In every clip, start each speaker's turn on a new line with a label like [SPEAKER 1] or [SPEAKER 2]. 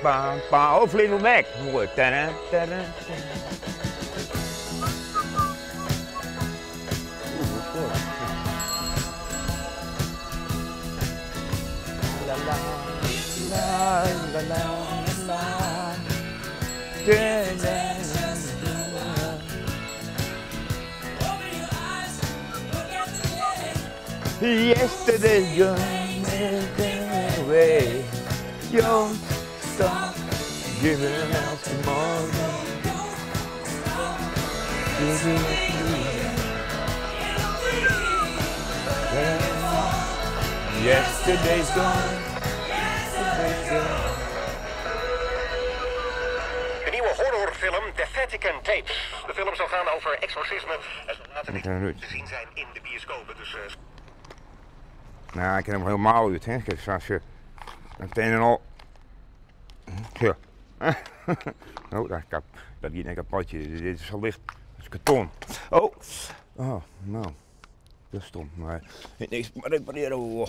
[SPEAKER 1] Oh, Fleetwood Mac. Mooi. La la la la la la. Yesterday's gone away. Don't stop giving out tomorrow. Yesterday's gone.
[SPEAKER 2] De nieuwe horrorfilm The Vatican Tapes. De film zal gaan over exorcisme en zal later te zien zijn in de bioscopen. Dus,
[SPEAKER 1] Nou, ik ken hem helemaal uit, hè. Kijk, zoals je meteen en al. Ja. Oh, dat giet een kapotje. Dit is zo licht. Dat is karton. Oh. Oh, nou. Dat is stom. Maar niks maar repareren. Oh.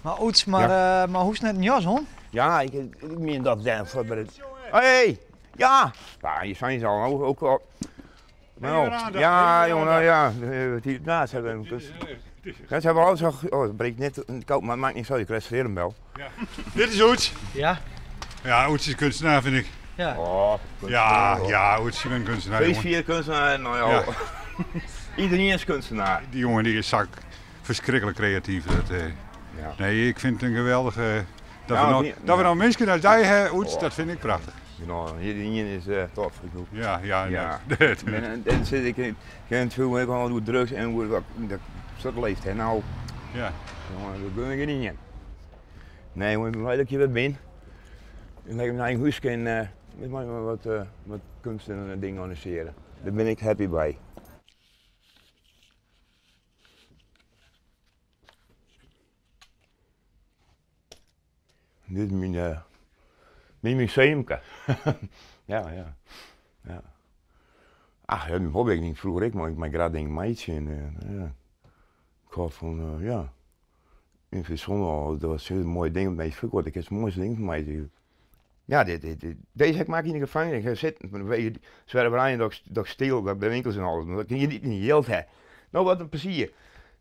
[SPEAKER 3] Maar Oets, maar hoe is het net een jas, hoor?
[SPEAKER 1] Ja, ik meen dat dan voor bij het. Hey! Ja! Ja, je zijn ze al ook wel. Nou, ja, jongen, nou ja. Die naast hebben we ja, ze hebben alles al. Oh, dat breekt net koud, maar het maakt niet zo, je restaureert hem wel.
[SPEAKER 4] Ja. Dit is Oets.
[SPEAKER 3] Ja.
[SPEAKER 4] Ja, Oets is kunstenaar, vind ik.
[SPEAKER 3] Ja.
[SPEAKER 1] Oh,
[SPEAKER 4] Ja, Oets, je bent kunstenaar.
[SPEAKER 1] Twee, vier kunstenaar, nou ja. Iedereen is kunstenaar.
[SPEAKER 4] Die jongen die is verschrikkelijk creatief.
[SPEAKER 1] Ja.
[SPEAKER 4] Nee, ik vind het een geweldige. Dat,
[SPEAKER 1] Ja,
[SPEAKER 4] we nou mensen als jij hebt, Oets, dat vind ik prachtig.
[SPEAKER 1] Nou, iedereen is tof.
[SPEAKER 4] Ja.
[SPEAKER 1] En dan zit ik in veel gewoon door drugs en hoe dat soort leeft. Hè. Nou,
[SPEAKER 4] ja.
[SPEAKER 1] Dat ben ik er niet in. Nee, ik ben blij dat je weer bent. En lekker mijn eigen huisje en wat kunst en dingen organiseren. Daar ben ik happy bij. Dit is mijn museumke. ja. Ach, ja, dat hoop ik niet. Vroeger ik mijn graad meidje en ja. Ik had van, ja. In Vissonne, dat was een mooi ding met mij. Ik heb het mooiste ding van mij. Ja, deze maak ik in de gevangenis. Ik zit, zwerverij dat ik stil bij winkels en alles. Dat kun je niet heel hebben. Nou, wat een plezier.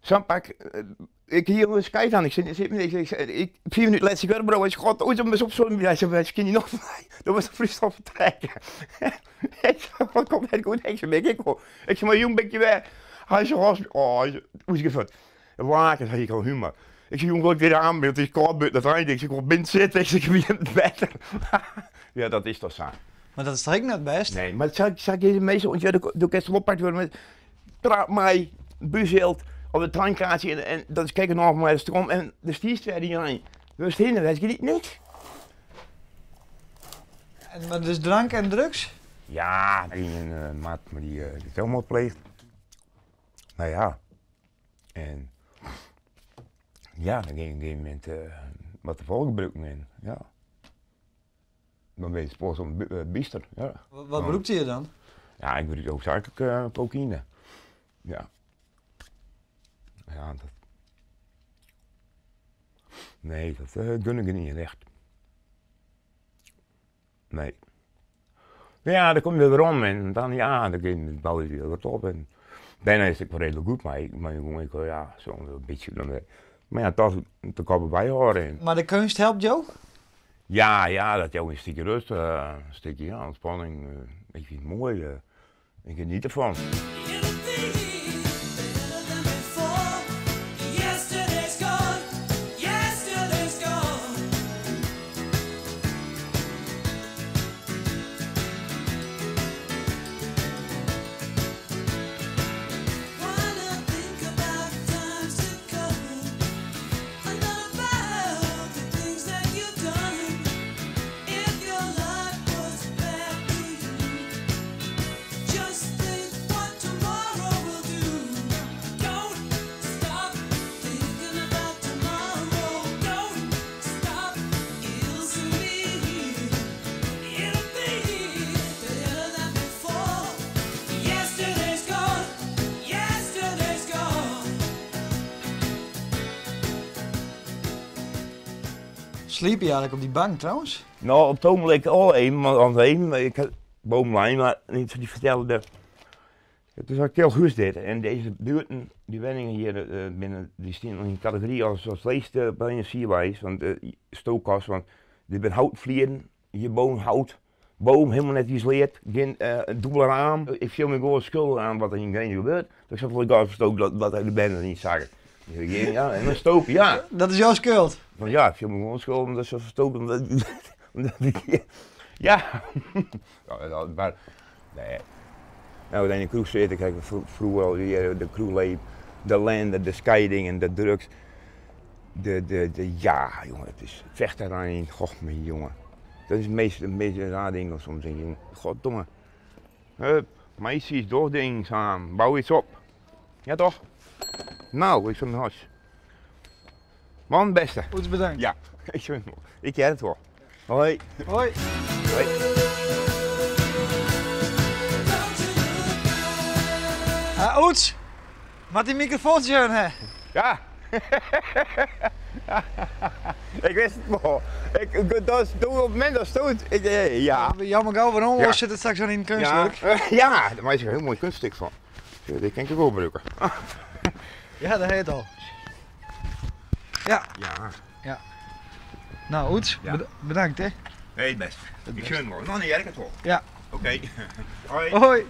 [SPEAKER 1] Zo'n pak, ik hier een skijt aan. Ik 4 minuten laat ik weer bro. Ik god, ooit op zo'n bedrijf, ken je nog van mij. Dat was een vrijstel vertrekken. Ik zei, wat komt het goed? Ik zei, maar jong, ben je weg? Hij zei, oh, hoe is het gevoeld? Waken, zei ik al humor. Ik zei, jongen, ik weer aanbeeld, ik kan buiten dat eind. Ik zei, ik ben zitten, ik zeg, wie het beter. Ja, dat is toch zo.
[SPEAKER 3] Maar dat is toch net best?
[SPEAKER 1] Nee, maar zeg je meestal, want je kan sloppaard worden met, praat mij, buzelt, op de treinkaartje en dat is kijken naar mij de stroom en de stierst weer die aan. Dus heen, weet je niet niks.
[SPEAKER 3] Maar dus drank en drugs?
[SPEAKER 1] Ja, een maat, maar die is helemaal pleegt. Nou ja, en ja, dan ging op een gegeven moment wat de volgebruik men, ja. Dan ben je spoors om biester, ja.
[SPEAKER 3] Wat beroept je dan?
[SPEAKER 1] Ja, ik bedoel hoofdzakelijk cocaïne. Ja. Ja, dat. Nee, dat gun ik er niet echt. Nee. Ja, dan kom je weer om en dan ja, dan bouw je weer wat op en daarna is het wel redelijk goed, maar ik ja, zo'n beetje. Maar ja, dat te komen bij horen.
[SPEAKER 3] Maar de kunst helpt jou?
[SPEAKER 1] Ja, dat jou een stukje rust, een stukje ontspanning. Ik vind het mooi, ik geniet ervan.
[SPEAKER 3] Sliep je eigenlijk op die bank trouwens?
[SPEAKER 1] Nou, op het ogenblik al één, maar aan het een, ik had bovenlijn, maar niet die vertelde. Het is ook heel goed dit. En deze buurten, die woningen hier binnen, die staan in een categorie als leeste bij een sierwijs, want stookkast, want dit ben houtvlieren, hier boven hout, boom helemaal net geïsoleerd, geen dubbele raam. Ik viel me gewoon schuldig aan wat er in geen gebeurt. Dus ik had wel verstoken dat de benden niet zagen. Ja, en dan stoken, ja.
[SPEAKER 3] Dat is jouw schuld.
[SPEAKER 1] Want ja, ik viel me gewoon schuldig omdat ze verstoken, omdat ik, ja. Maar, nee. Nou, in de kroeg zitten, kijk, vroeger al de kroegleven, de ellende, de scheiding en de drugs. Ja, jongen, het is vechten aan in, god mijn jongen. Dat is het meeste raar ding soms, denk je. Goddomme. Hup, meisjes, door dingen samen, bouw iets op. Ja toch? Nou, ik zo'n hos. Man, beste.
[SPEAKER 3] Oets, bedankt.
[SPEAKER 1] Ja, ik ken het wel. Hoi.
[SPEAKER 3] Hoi.
[SPEAKER 1] Hoi.
[SPEAKER 3] Oets, maak die microfoon zien, hè?
[SPEAKER 1] Ja. Ik wist het wel. Dat op het moment dat stoot. Ja.
[SPEAKER 3] Jammer gauw, waarom
[SPEAKER 1] Ja.
[SPEAKER 3] zit het straks aan in een kunstwerk?
[SPEAKER 1] Ja, daar is een heel mooi kunststuk van. Dat kan ik ook gebruiken.
[SPEAKER 3] Ja, dat heet al. Ja.
[SPEAKER 1] Ja.
[SPEAKER 3] Nou, Oets,
[SPEAKER 1] Ja.
[SPEAKER 3] bedankt, hè?
[SPEAKER 1] Nee, best. Ik gun het wel. Nou, nee, jij het wel.
[SPEAKER 3] Ja.
[SPEAKER 1] Oké. Hoi.
[SPEAKER 3] Hoi.